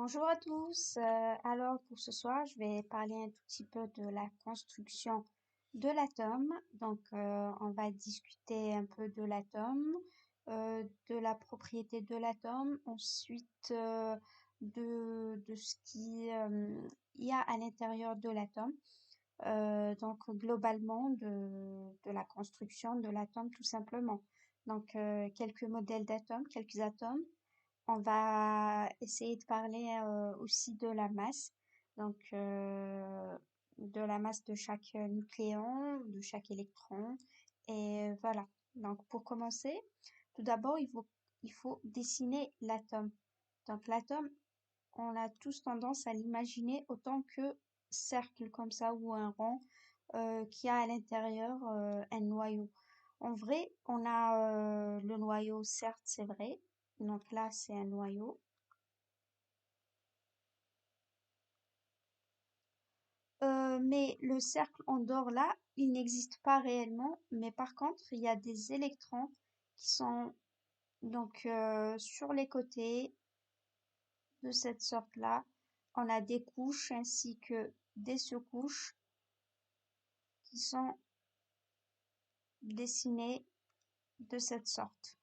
Bonjour à tous. Alors pour ce soir, je vais parler un tout petit peu de la construction de l'atome. On va discuter un peu de l'atome, de la propriété de l'atome, ensuite de ce qui y a à l'intérieur de l'atome. Donc globalement de la construction de l'atome tout simplement. Quelques modèles d'atomes, quelques atomes. On va essayer de parler aussi de la masse, donc de la masse de chaque nucléon, de chaque électron. Et voilà. Donc pour commencer, tout d'abord, il faut dessiner l'atome. Donc l'atome, on a tous tendance à l'imaginer autant que cercle comme ça ou un rond qui a à l'intérieur un noyau. En vrai, on a le noyau, certes, c'est vrai. Donc là, c'est un noyau. Mais le cercle en dehors là, il n'existe pas réellement. Mais par contre, il y a des électrons qui sont sur les côtés de cette sorte-là. On a des couches ainsi que des sous-couches qui sont dessinées de cette sorte.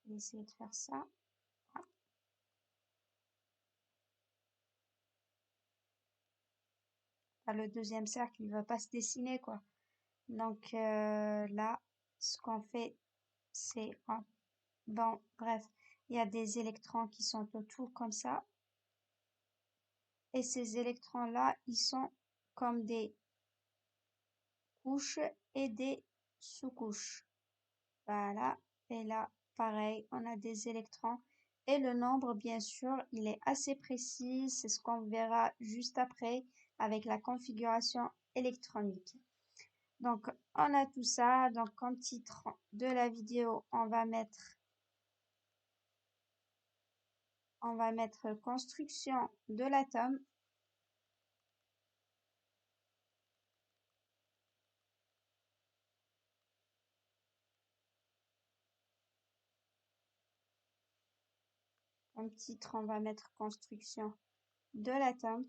Je vais essayer de faire ça. Ah, le deuxième cercle, il va pas se dessiner quoi. Là, ce qu'on fait, c'est bon, bref, il y a des électrons qui sont autour comme ça. Et ces électrons-là, ils sont comme des couches et des sous-couches. Voilà. Et là, pareil, on a des électrons. Et le nombre, bien sûr, il est assez précis. C'est ce qu'on verra juste après avec la configuration électronique. Donc, on a tout ça. Donc, comme titre de la vidéo, on va mettre construction de l'atome. Comme titre, on va mettre construction de l'atome.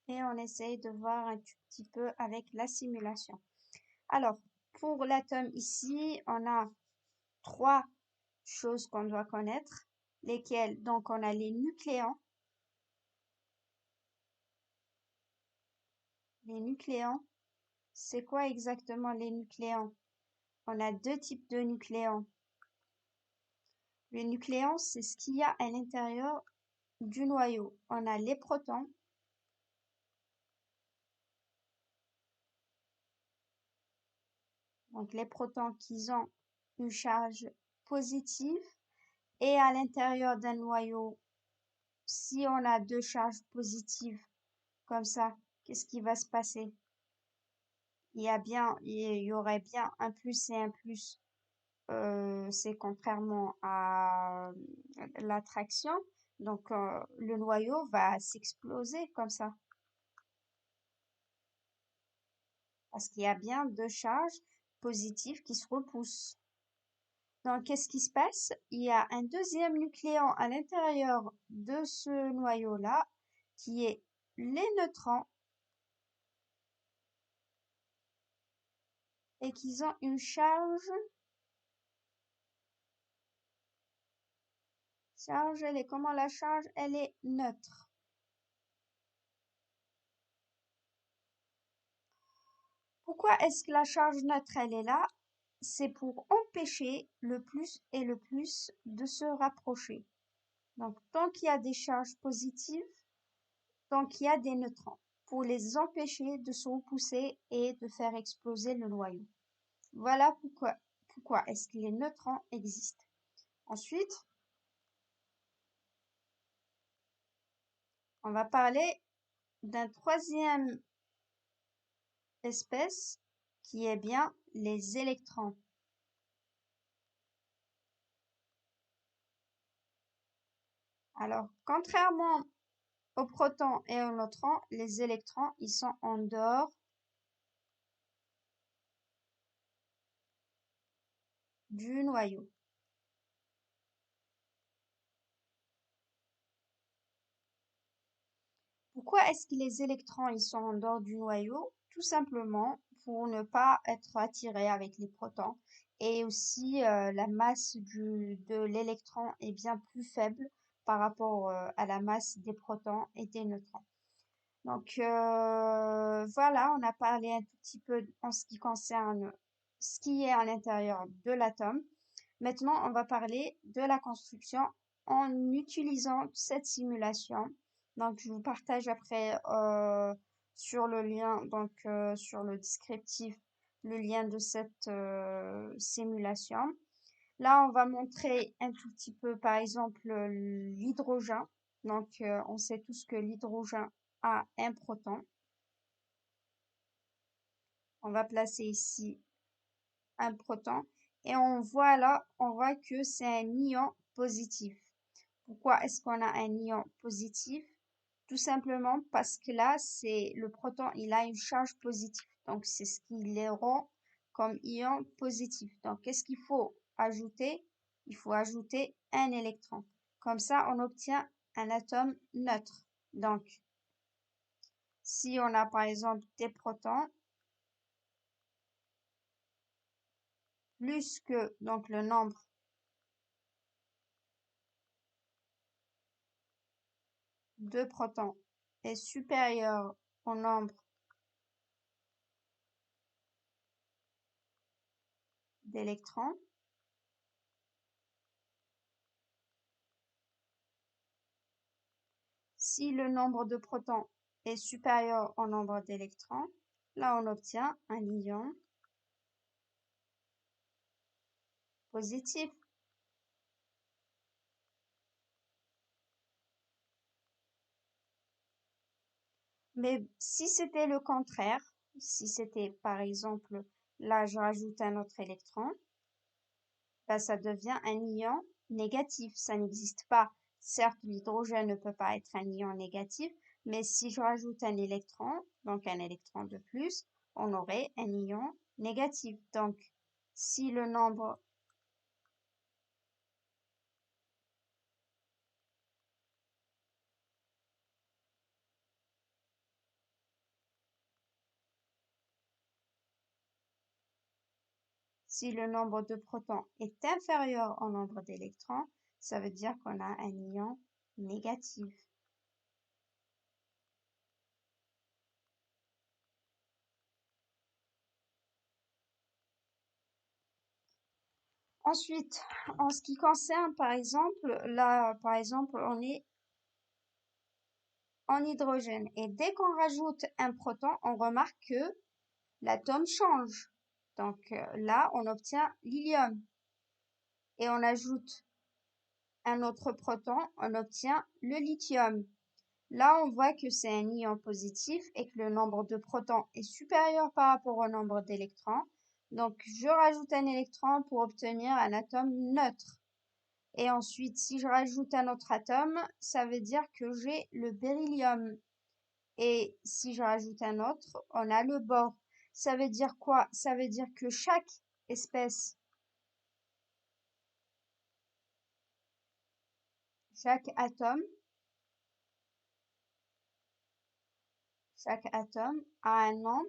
Et on essaye de voir un tout petit peu avec la simulation. Alors, pour l'atome ici, on a trois choses qu'on doit connaître, lesquelles, donc on a les nucléons. Les nucléons, c'est quoi exactement les nucléons? On a deux types de nucléons. Le nucléon, c'est ce qu'il y a à l'intérieur du noyau. On a les protons. Donc les protons qui ont une charge positive et à l'intérieur d'un noyau, si on a deux charges positives comme ça, qu'est-ce qui va se passer? Il y aurait bien un plus et un plus. C'est contrairement à l'attraction. Le noyau va s'exploser comme ça parce qu'il y a bien deux charges positives qui se repoussent. Donc, qu'est-ce qui se passe? Il y a un deuxième nucléon à l'intérieur de ce noyau-là qui est les neutrons et qui ont une charge, elle est comment la charge? Elle est neutre. Pourquoi est-ce que la charge neutre, elle est là? C'est pour empêcher le plus et le plus de se rapprocher. Donc, tant qu'il y a des charges positives, tant qu'il y a des neutrons, pour les empêcher de se repousser et de faire exploser le noyau. Voilà pourquoi est-ce que les neutrons existent. Ensuite, on va parler d'un troisième espèce qui est bien les électrons. Alors, contrairement Au proton et au neutron, les électrons, ils sont en dehors du noyau. Pourquoi est-ce que les électrons ils sont en dehors du noyau? Tout simplement pour ne pas être attirés avec les protons et aussi la masse de l'électron est bien plus faible par rapport à la masse des protons et des neutrons. Donc voilà, on a parlé un tout petit peu en ce qui concerne ce qui est à l'intérieur de l'atome. Maintenant, on va parler de la construction en utilisant cette simulation. Donc, je vous partage après sur le lien, donc sur le descriptif, le lien de cette simulation. Là, on va montrer un tout petit peu, par exemple, l'hydrogène. Donc, on sait tous que l'hydrogène a un proton. On va placer ici un proton et on voit que c'est un ion positif. Pourquoi est-ce qu'on a un ion positif? Tout simplement parce que là, c'est le proton, il a une charge positive. Donc, c'est ce qui les rend comme ion positif. Donc, qu'est-ce qu'il faut ajouter? Il faut ajouter un électron. Comme ça, on obtient un atome neutre. Donc, si on a par exemple des protons, plus que donc le nombre de protons est supérieur au nombre d'électrons, si le nombre de protons est supérieur au nombre d'électrons, là on obtient un ion positif. Mais si c'était le contraire, si c'était par exemple, là je rajoute un autre électron, bah, ça devient un ion négatif. Ça n'existe pas. Certes, l'hydrogène ne peut pas être un ion négatif, mais si je rajoute un électron, donc un électron de plus, on aurait un ion négatif. Donc, si le nombre Si le nombre de protons est inférieur au nombre d'électrons, ça veut dire qu'on a un ion négatif. Ensuite, en ce qui concerne, par exemple, là, par exemple, on est en hydrogène et dès qu'on rajoute un proton, on remarque que l'atome change. Donc là, on obtient l'hélium et on ajoute un autre proton, on obtient le lithium. Là, on voit que c'est un ion positif et que le nombre de protons est supérieur par rapport au nombre d'électrons. Donc, je rajoute un électron pour obtenir un atome neutre. Et ensuite, si je rajoute un autre atome, ça veut dire que j'ai le beryllium. Et si je rajoute un autre, on a le bore. Ça veut dire quoi? Ça veut dire que espèce, chaque atome, chaque atome a un nombre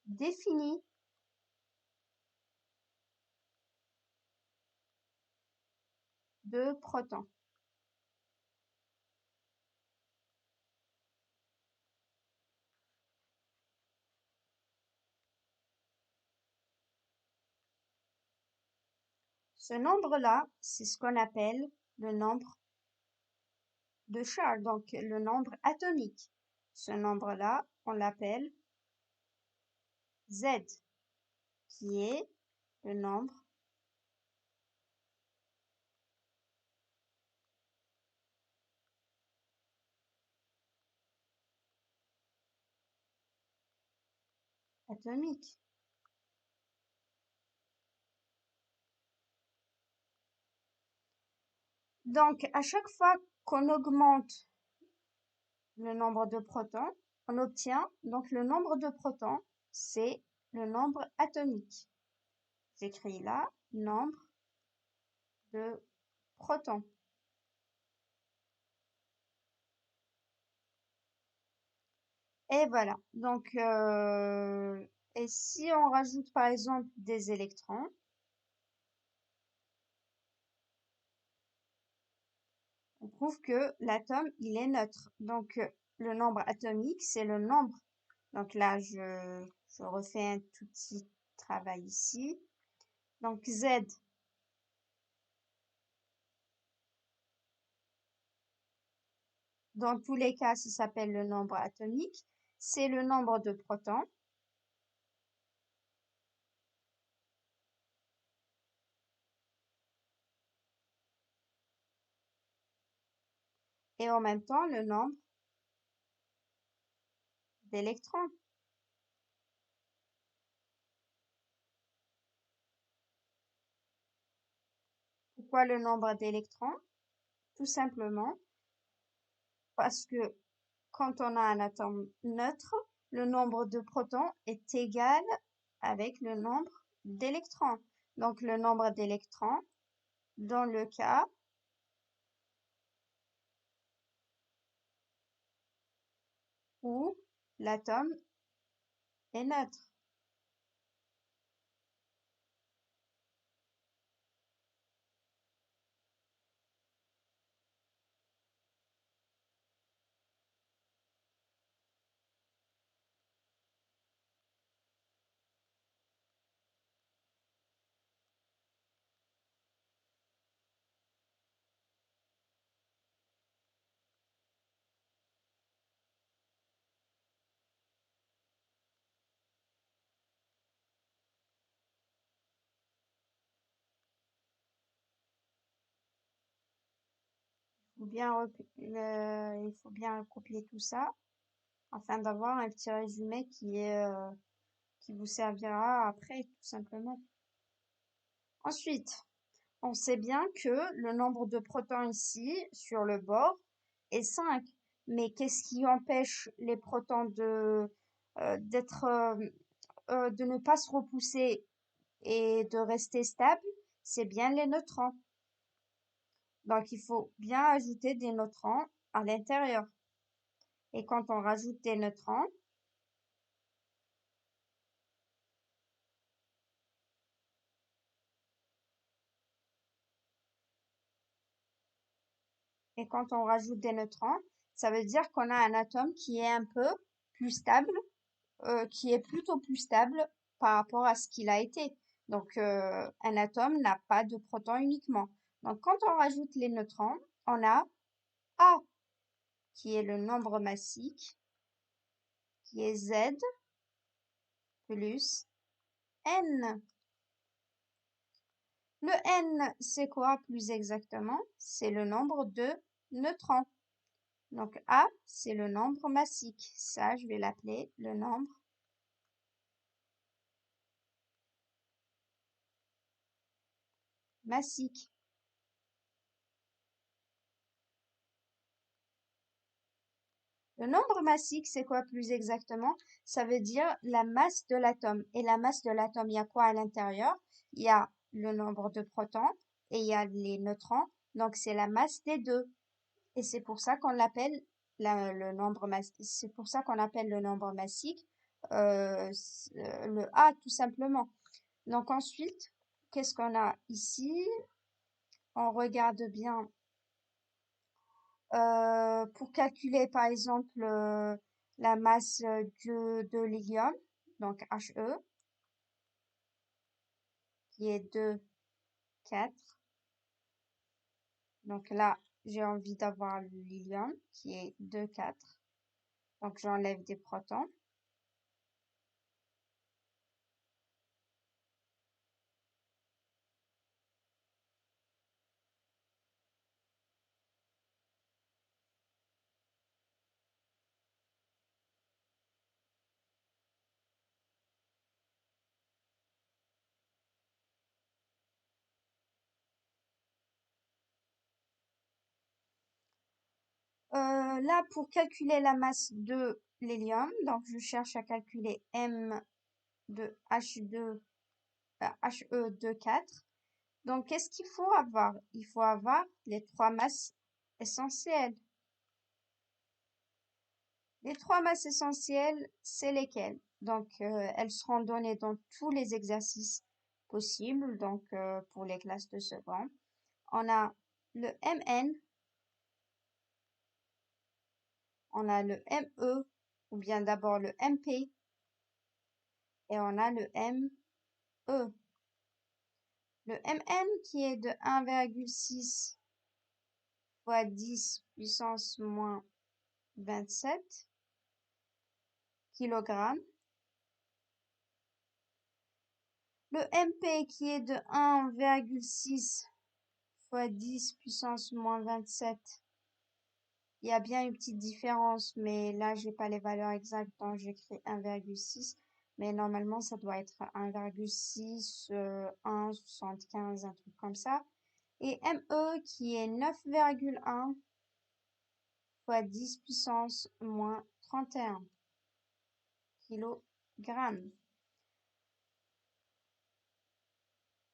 défini de protons. Ce nombre-là, c'est ce qu'on appelle le nombre de Charles, donc le nombre atomique. Ce nombre-là, on l'appelle Z, qui est le nombre atomique. Donc, à chaque fois qu'on augmente le nombre de protons, on obtient donc le nombre de protons, c'est le nombre atomique. J'écris là, nombre de protons. Et voilà. Donc, et si on rajoute par exemple des électrons, on prouve que l'atome, il est neutre. Donc, le nombre atomique, c'est le nombre. Donc là, je refais un tout petit travail ici. Donc, Z, dans tous les cas, ça s'appelle le nombre atomique. C'est le nombre de protons. Et en même temps, le nombre d'électrons. Pourquoi le nombre d'électrons? Tout simplement parce que quand on a un atome neutre, le nombre de protons est égal avec le nombre d'électrons. Donc le nombre d'électrons, dans le cas où l'atome est neutre. Il faut bien copier tout ça afin d'avoir un petit résumé qui vous servira après, tout simplement. Ensuite, on sait bien que le nombre de protons ici, sur le bord, est 5. Mais qu'est-ce qui empêche les protons de ne pas se repousser et de rester stables? C'est bien les neutrons. Donc, il faut bien ajouter des neutrons à l'intérieur. Et quand on rajoute des neutrons, et quand on rajoute des neutrons, ça veut dire qu'on a un atome qui est un peu plus stable, qui est plutôt plus stable par rapport à ce qu'il a été. Donc, un atome n'a pas de protons uniquement. Donc, quand on rajoute les neutrons, on a A, qui est le nombre massique, qui est Z plus N. Le N, c'est quoi plus exactement? C'est le nombre de neutrons. Donc A, c'est le nombre massique. Ça, je vais l'appeler le nombre massique. Le nombre massique, c'est quoi plus exactement? Ça veut dire la masse de l'atome. Et la masse de l'atome, il y a quoi à l'intérieur? Il y a le nombre de protons et il y a les neutrons. Donc c'est la masse des deux. Et c'est pour ça qu'on l'appelle le nombre c'est pour ça qu'on appelle le nombre massique le A tout simplement. Donc ensuite, qu'est-ce qu'on a ici? On regarde bien pour calculer par exemple la masse de l'hélium, donc He, qui est 2, 4. Donc là, j'ai envie d'avoir l'hélium qui est 2, 4. Donc j'enlève des protons. Là, pour calculer la masse de l'hélium, donc je cherche à calculer M de H2, He24. Donc, qu'est-ce qu'il faut avoir? Il faut avoir les trois masses essentielles. Les trois masses essentielles, c'est lesquelles? Donc, elles seront données dans tous les exercices possibles, donc pour les classes de seconde. On a le Mn, on a le Me, ou bien d'abord le Mp, et on a le Me. Le Mn qui est de 1,6 fois 10 puissance moins 27 kg. Le Mp qui est de 1,6 fois 10 puissance moins 27. Il y a bien une petite différence, mais là, j'ai pas les valeurs exactes, donc j'écris 1,6. Mais normalement, ça doit être 1,6, 1,75, un truc comme ça. Et Me qui est 9,1 fois 10 puissance moins 31 kg.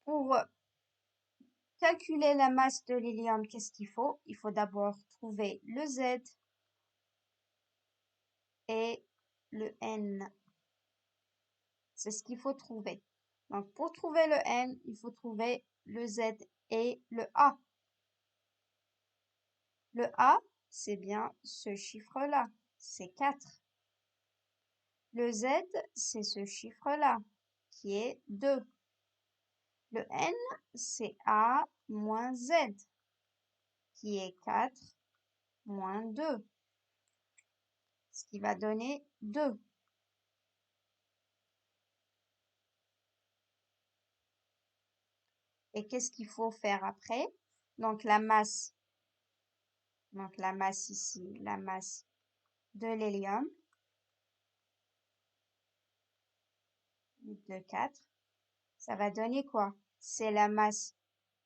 Pour calculer la masse de l'hélium, qu'est-ce qu'il faut? Il faut d'abord trouver le Z et le N. C'est ce qu'il faut trouver. Donc, pour trouver le N, il faut trouver le Z et le A. Le A, c'est bien ce chiffre-là, c'est 4. Le Z, c'est ce chiffre-là, qui est 2. Le N, c'est A moins Z, qui est 4 moins 2, ce qui va donner 2. Et qu'est-ce qu'il faut faire après? Donc la masse ici, la masse de l'hélium de 4, ça va donner quoi? C'est la masse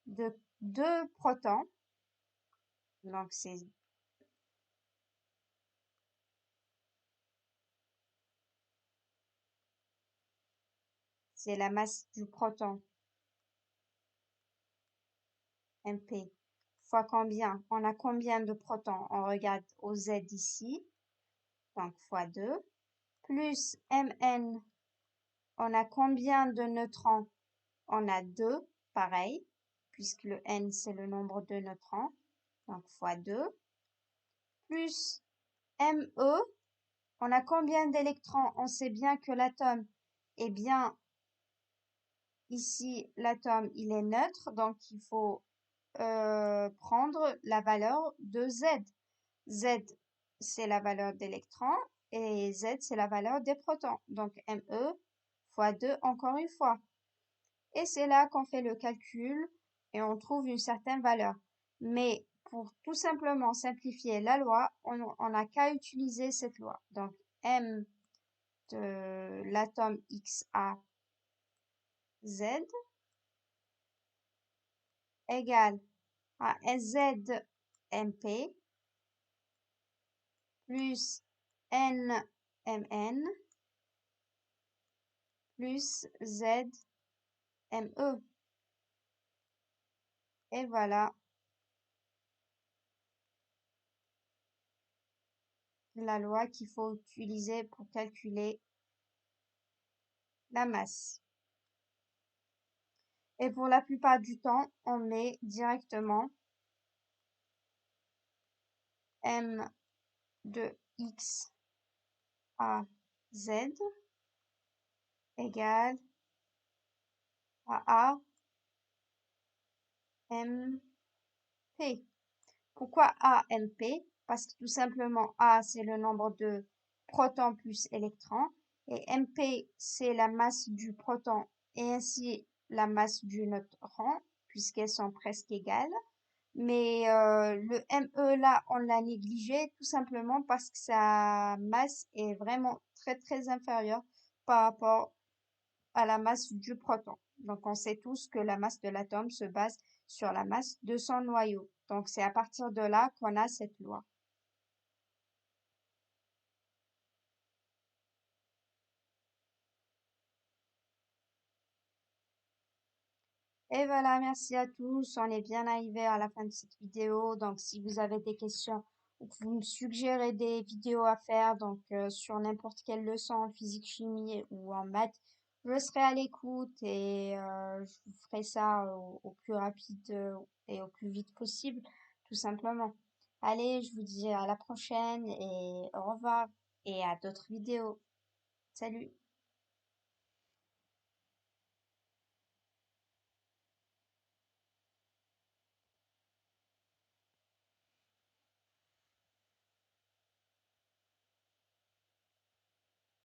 de 2 protons, donc c'est la masse du proton Mp fois combien? On a combien de protons? On regarde au Z ici, donc fois 2, plus Mn, on a combien de neutrons? On a 2, pareil, puisque le N c'est le nombre de neutrons, donc fois 2, plus Me, on a combien d'électrons? On sait bien que l'atome, eh bien, ici, l'atome, il est neutre, donc il faut prendre la valeur de Z. Z, c'est la valeur d'électrons et Z, c'est la valeur des protons. Donc Me fois 2 encore une fois. Et c'est là qu'on fait le calcul et on trouve une certaine valeur. Mais pour tout simplement simplifier la loi, on n'a qu'à utiliser cette loi. Donc M de l'atome XAZ égale à SZMP plus NMN plus ZME. Et voilà la loi qu'il faut utiliser pour calculer la masse. Et pour la plupart du temps, on met directement M de X à Z égale à AMP. Pourquoi AMP? Parce que tout simplement A, c'est le nombre de protons plus électrons et MP, c'est la masse du proton et ainsi la masse du neutron, puisqu'elles sont presque égales. Mais le Me là, on l'a négligé tout simplement parce que sa masse est vraiment très très inférieure par rapport à la masse du proton. Donc on sait tous que la masse de l'atome se base sur la masse de son noyau. Donc c'est à partir de là qu'on a cette loi. Et voilà, merci à tous. On est bien arrivé à la fin de cette vidéo. Donc, si vous avez des questions ou que vous me suggérez des vidéos à faire, donc sur n'importe quelle leçon en physique, chimie ou en maths, je serai à l'écoute et je vous ferai ça au plus rapide et au plus vite possible, tout simplement. Allez, je vous dis à la prochaine et au revoir et à d'autres vidéos. Salut!